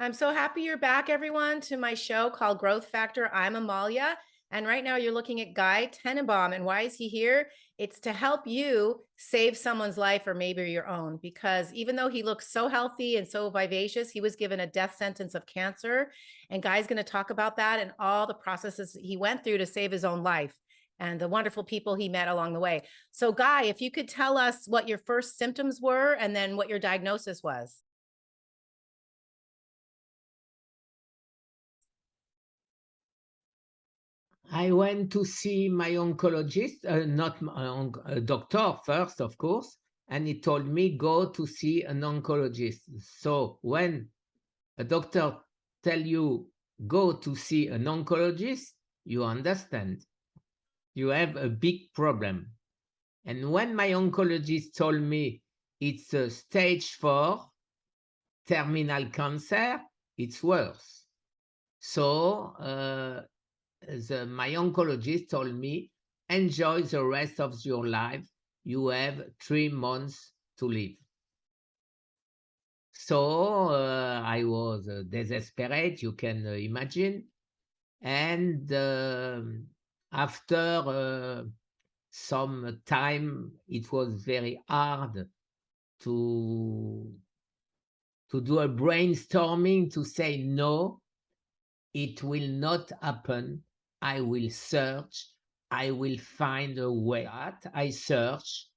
I'm so happy you're back, everyone, to my show called Growth Factor. I'm Amalia. And right now you're looking at Guy Tenenbaum. And why is he here? It's to help you save someone's life or maybe your own. Because even though he looks so healthy and so vivacious, he was given a death sentence of cancer. And Guy's going to talk about that and all the processes he went through to save his own life and the wonderful people he met along the way. So, Guy, if you could tell us what your first symptoms were and then what your diagnosis was. I went to see my oncologist, not my a doctor first, of course, and he told me go to see an oncologist. So when a doctor tell you go to see an oncologist, you understand you have a big problem. And when my oncologist told me it's a stage 4 terminal cancer, it's worse. So my oncologist told me, enjoy the rest of your life. You have 3 months to live. So I was desperate, you can imagine. And after some time, it was very hard to do a brainstorming to say, no, it will not happen. I will search. I will find a way. I search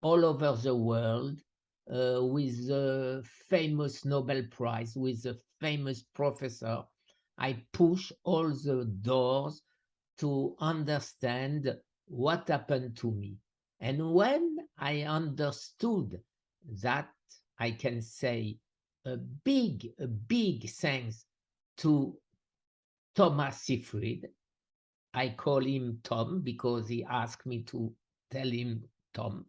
all over the world with a famous Nobel Prize, with a famous professor. I push all the doors to understand what happened to me. And when I understood that, I can say a big thanks to Thomas Seyfried. I call him Tom because he asked me to tell him Tom.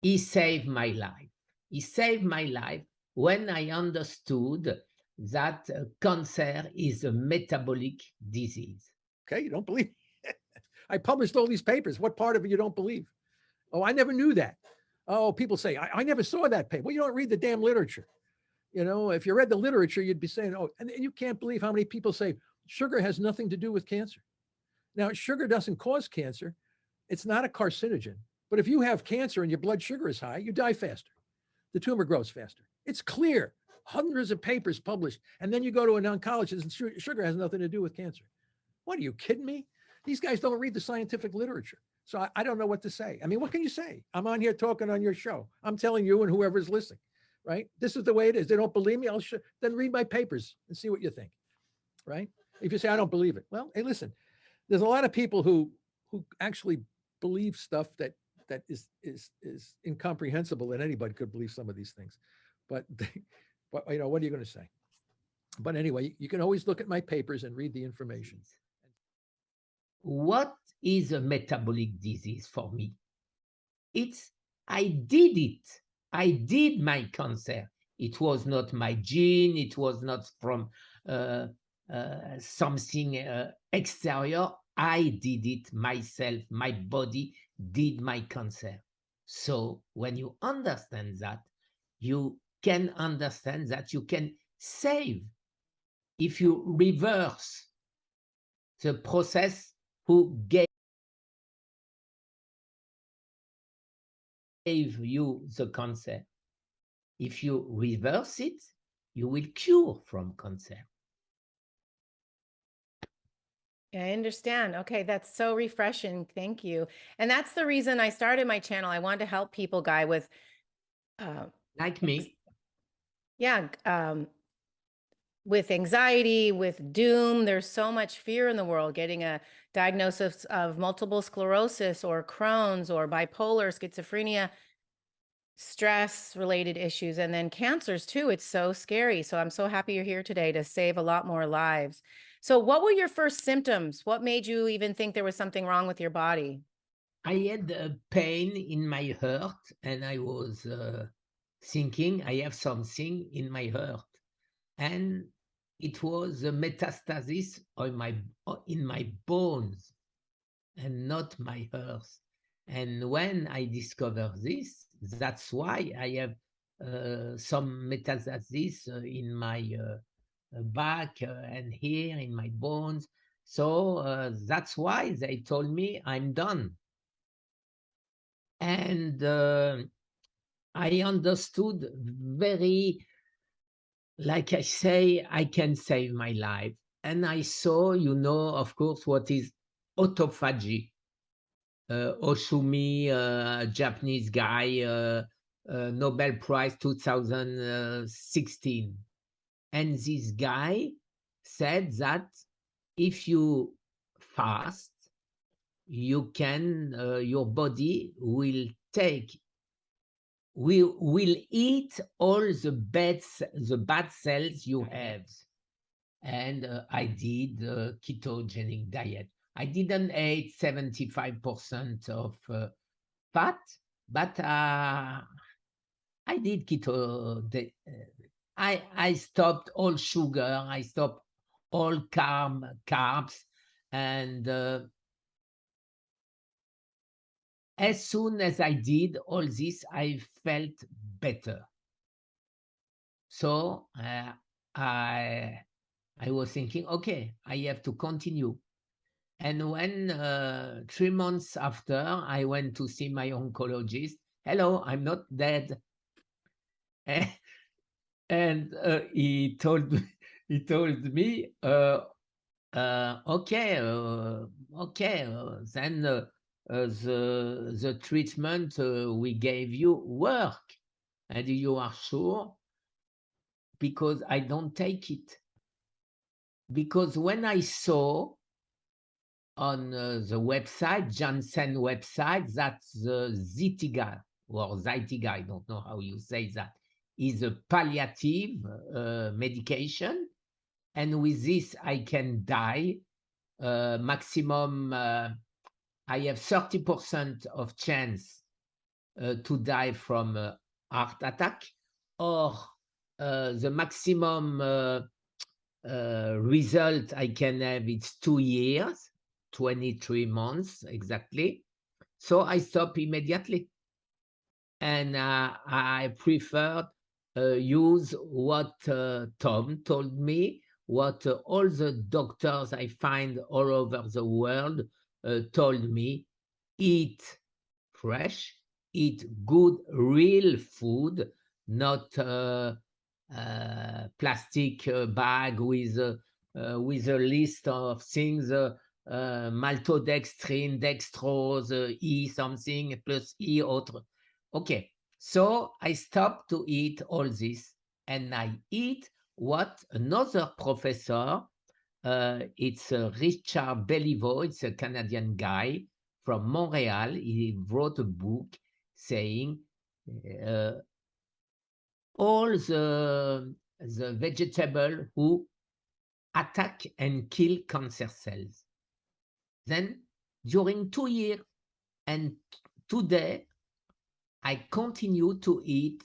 He saved my life. He saved my life when I understood that cancer is a metabolic disease. Okay, you don't believe? I published all these papers. What part of it you don't believe? Oh, I never knew that. Oh, people say, I never saw that paper. Well, you don't read the damn literature. You know, if you read the literature, you'd be saying, oh, and you can't believe how many people say sugar has nothing to do with cancer. Now, sugar doesn't cause cancer. It's not a carcinogen. But if you have cancer and your blood sugar is high, you die faster. The tumor grows faster. It's clear. Hundreds of papers published. And then you go to an oncologist and sugar has nothing to do with cancer. What, are you kidding me? These guys don't read the scientific literature. So I don't know what to say. I mean, what can you say? I'm on here talking on your show. I'm telling you and whoever's listening, right? This is the way it is. They don't believe me. Then read my papers and see what you think, right? If you say, I don't believe it. Well, hey, listen, there's a lot of people who actually believe stuff that is incomprehensible, and anybody could believe some of these things. But what are you going to say? But anyway, you can always look at my papers and read the information. What is a metabolic disease for me? It's I did it. I did my cancer. It was not my gene. It was not from something exterior. I did it myself. My body did my cancer. So when you understand that, you can understand that you can save. If you reverse the process who gave you the cancer, if you reverse it, you will cure from cancer. I understand. Okay, that's so refreshing. Thank you. And that's the reason I started my channel. I wanted to help people, Guy, with like me. Yeah, with anxiety, with doom. There's so much fear in the world. Getting a diagnosis of multiple sclerosis or Crohn's or bipolar, schizophrenia, stress related issues, and then cancers too. It's so scary. So I'm so happy you're here today to save a lot more lives. So what were your first symptoms? What made you even think there was something wrong with your body? I had a pain in my heart, and I was thinking I have something in my heart, and it was a metastasis in my bones and not my heart. And when I discovered this, that's why I have some metastasis in my back and here in my bones. So that's why they told me I'm done. And I understood very, like I say, I can save my life. And I saw, of course, what is autophagy. Oshumi, Japanese guy, Nobel Prize 2016. And this guy said that if you fast, you can, your body will eat all the bad cells you have. And I did ketogenic diet. I didn't eat 75% of fat, but I did keto. I stopped all sugar. I stopped all carbs, and as soon as I did all this, I felt better. So I was thinking, okay, I have to continue. And when 3 months after, I went to see my oncologist. Hello, I'm not dead. And he told me, okay, then the treatment we gave you work, and you are sure? Because I don't take it. Because when I saw on the website, Janssen website, that the Zytiga or Zytiga, I don't know how you say that, is a palliative medication. And with this, I can die. Maximum, I have 30% of chance to die from heart attack, or the maximum result I can have is 2 years, 23 months exactly. So I stop immediately. And I preferred use what Tom told me, what all the doctors I find all over the world told me: eat fresh, eat good, real food, not plastic bag with a list of things, maltodextrin, dextrose, E something plus E autre. Okay, so I stopped to eat all this, and I eat what another professor, it's Richard Belliveau, it's a Canadian guy from Montreal. He wrote a book saying all the vegetable who attack and kill cancer cells. Then during 2 years, and today I continue to eat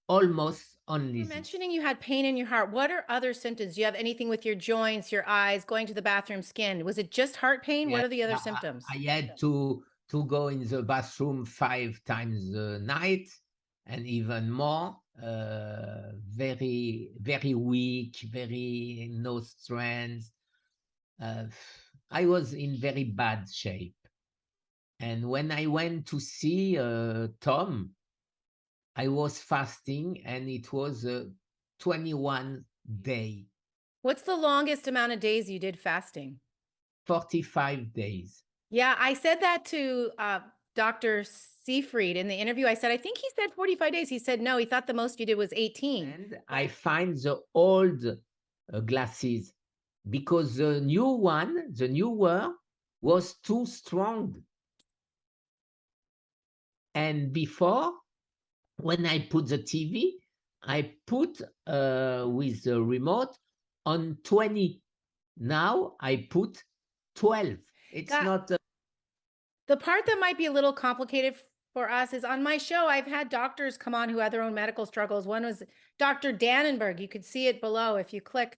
almost only You're this. mentioning you had pain in your heart. What are other symptoms? Do you have anything with your joints, your eyes, going to the bathroom, skin? Was it just heart pain? What Yeah, are the other symptoms? I had to go in the bathroom 5 times a night, and even more. Very, very weak, very no strength. I was in very bad shape. And when I went to see Tom, I was fasting, and it was 21 day, What's the longest amount of days you did fasting? 45 days. Yeah, I said that to Dr. SEYFRIED in the interview. I said, I think he said 45 days. He said, no, he thought the most you did was 18. And I find the old glasses, because the newer was too strong. And before, when I put the TV, I put with the remote on 20. Now I put 12. It's not. The part that might be a little complicated for us is on my show, I've had doctors come on who had their own medical struggles. One was Dr. Dannenberg. You could see it below if you click.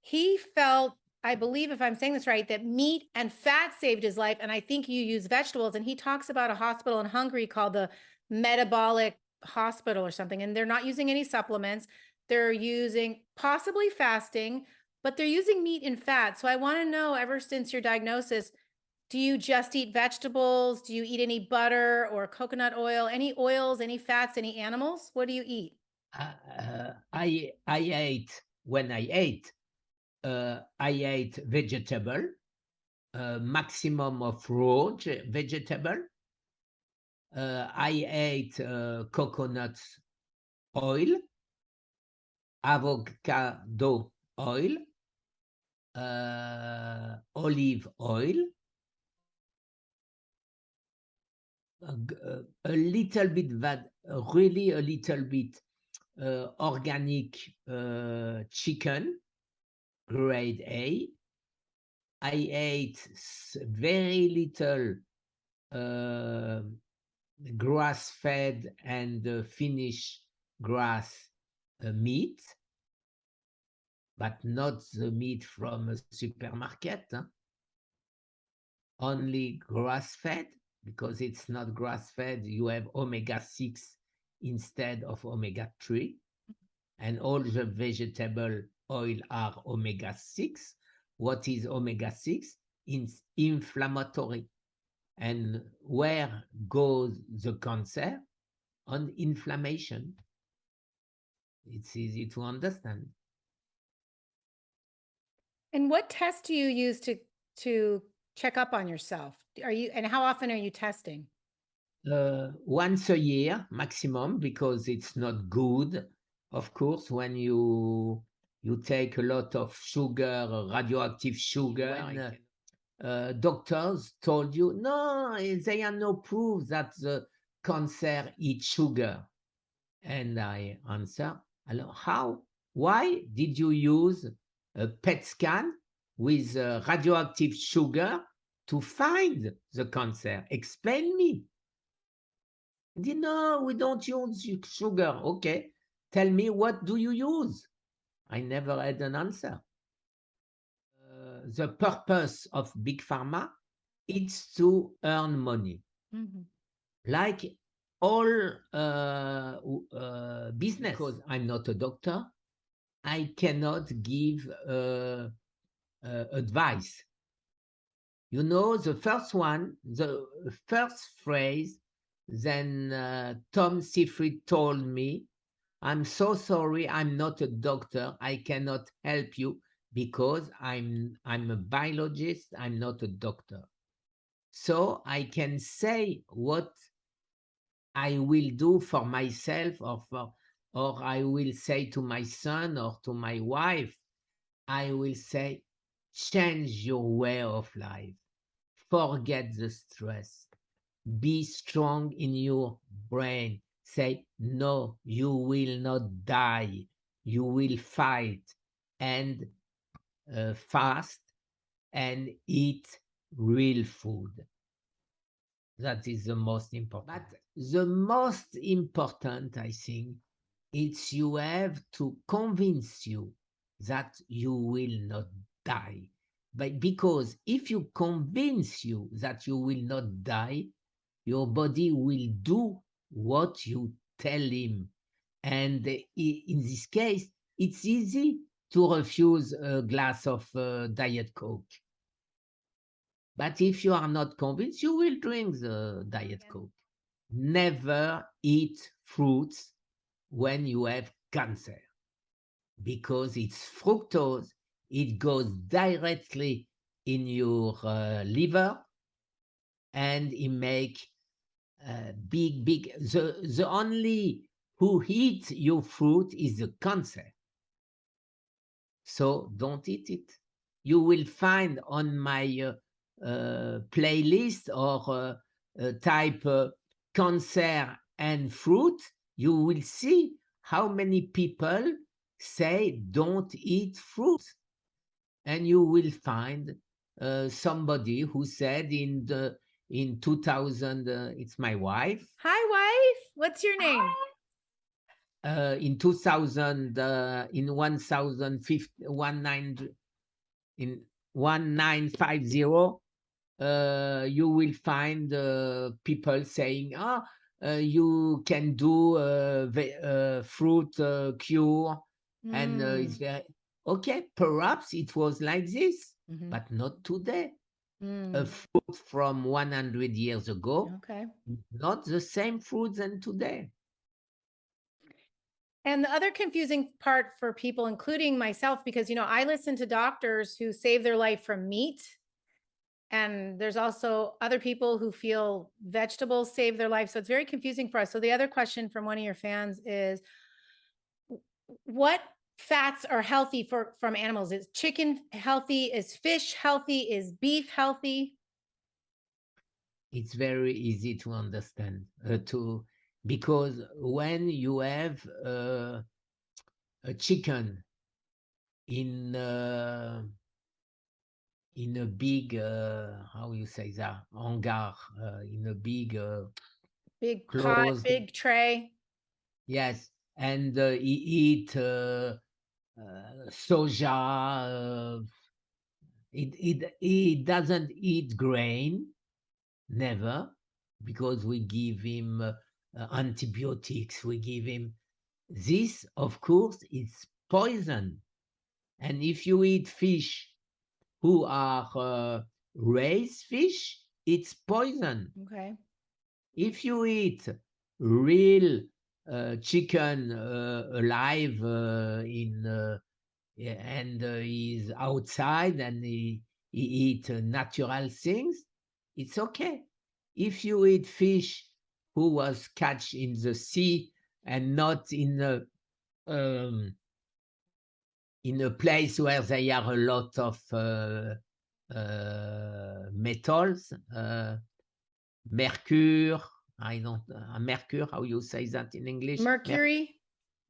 He felt, I believe, if I'm saying this right, that meat and fat saved his life. And I think you use vegetables. And he talks about a hospital in Hungary called the Metabolic Hospital or something. And they're not using any supplements. They're using possibly fasting, But they're using meat and fat. So I want to know, ever since your diagnosis, do you just eat vegetables? Do you eat any butter or coconut oil? Any oils, any fats, any animals? What do you eat? I ate when I ate vegetable, maximum of raw vegetable. I ate coconut oil, avocado oil, olive oil, a little bit, really a little bit organic chicken, grade A. I ate very little grass-fed and Finnish grass meat, but not the meat from a supermarket. Huh? Only grass-fed, because it's not grass-fed, you have omega-6 instead of omega-3. And all the vegetable oil are omega-6. What is omega-6? It's inflammatory. And where goes the cancer? On inflammation. It's easy to understand. And what tests do you use to check up on yourself? And how often are you testing? Once a year maximum, because it's not good, of course, when you take a lot of sugar, radioactive sugar. Doctors told you, no, there are no proof that the cancer eats sugar. And I answer, how? Why did you use a PET scan with radioactive sugar to find the cancer? Explain me. No, we don't use sugar. Okay, tell me, what do you use? I never had an answer. The purpose of Big Pharma is to earn money. Mm-hmm. Like all business. Because I'm not a doctor, I cannot give advice. You know, the first phrase, then Tom Seyfried told me, I'm so sorry, I'm not a doctor, I cannot help you because I'm a biologist, I'm not a doctor. So I can say what I will do for myself, or I will say to my son or to my wife, I will say, change your way of life. Forget the stress. Be strong in your brain. Say, no, you will not die. You will fight and fast and eat real food. That is the most important. But the most important, I think, is you have to convince you that you will not die. But because if you convince you that you will not die, your body will do what you tell him. And in this case, it's easy to refuse a glass of Diet Coke. But if you are not convinced, you will drink the Diet Coke. Never eat fruits when you have cancer, because it's fructose. It goes directly in your liver, and it make big. The only who eat your fruit is the cancer. So don't eat it. You will find on my playlist or type cancer and fruit, you will see how many people say don't eat fruit. And you will find somebody who said in 2000, it's my wife. Hi, wife. What's your name? In 2000, in 1950, you will find people saying, you can do fruit cure, and it's very, Okay, perhaps it was like this, Mhm. but not today. A Mm, fruit from 100 years ago, okay. not the same fruit than today. And the other confusing part for people, including myself, because, I listen to doctors who save their life from meat. And there's also other people who feel vegetables save their life. So it's very confusing for us. So the other question from one of your fans is, what fats are healthy from animals? Is chicken healthy? Is fish healthy? Is beef healthy? It's very easy to understand because when you have a chicken in a big how you say that hangar, in a big Big pot, closed, big tray. yes, and he eat soja. He doesn't eat grain, never, because we give him antibiotics. We give him this, of course, it's poison. And if you eat fish who are raised fish, it's poison. Okay. If you eat real chicken alive and he's outside and he eat natural things, it's okay. If you eat fish who was catch in the sea and not in a place where there are a lot of metals, mercury. I don't mercury. How you say that in English? Mercury.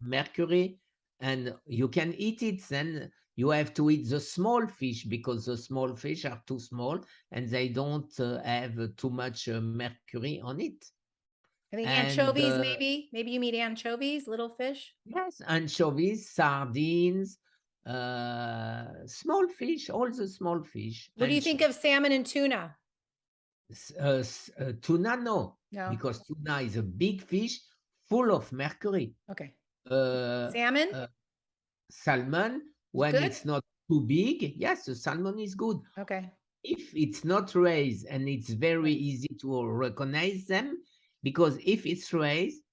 Mercury, and you can eat it. Then you have to eat the small fish because the small fish are too small and they don't have too much mercury on it. I think And anchovies, maybe you meet anchovies, little fish. yes, anchovies, sardines, small fish, all the small fish. What do you think of salmon and tuna? Tuna, no, No. because tuna is a big fish full of mercury. Okay. Uh, Salmon? uh, Salmon, when Good? it's not too big, yes, the salmon is good. Okay. If it's not raised, and it's very Right. easy to recognize them, because if it's raised,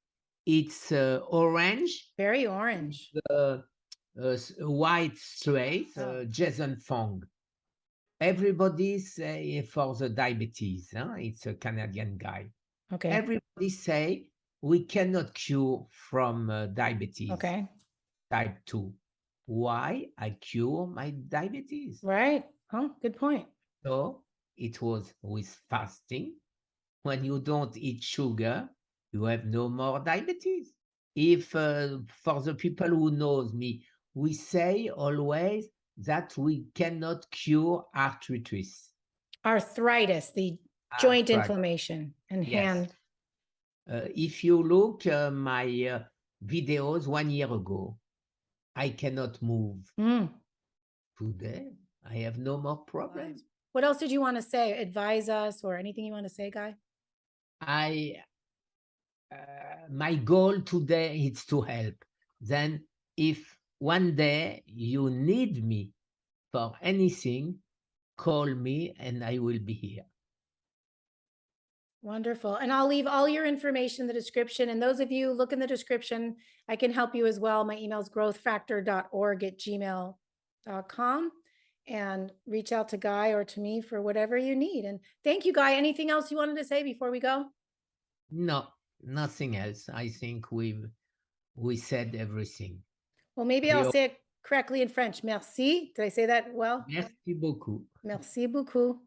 it's orange, Very orange. white straight, Oh. Jason Fong. Everybody say for the diabetes, it's a Canadian guy. Okay. Everybody say we cannot cure from diabetes Okay. type 2. Why I cure my diabetes? Right. Oh, good point. So it was with fasting. When you don't eat sugar, you have no more diabetes. If for the people who knows me, we say always that we cannot cure arthritis. Arthritis, the joint Arthritis. inflammation and Yes. hand. If you look my videos 1 year ago, I cannot move. Mm. Today, I have no more problems. What else did you want to say? Advise us or anything you want to say, Guy? My goal today is to help. Then if one day you need me for anything, call me and I will be here. Wonderful. And I'll leave all your information in the description. And those of you look in the description, I can help you as well. My email is growthfactor.org@gmail.com, and reach out to Guy or to me for whatever you need. And thank you, Guy. Anything else you wanted to say before we go? No, nothing else. I think we said everything. Well, maybe I'll say it correctly in French. Merci. Did I say that well? Merci beaucoup. Merci beaucoup.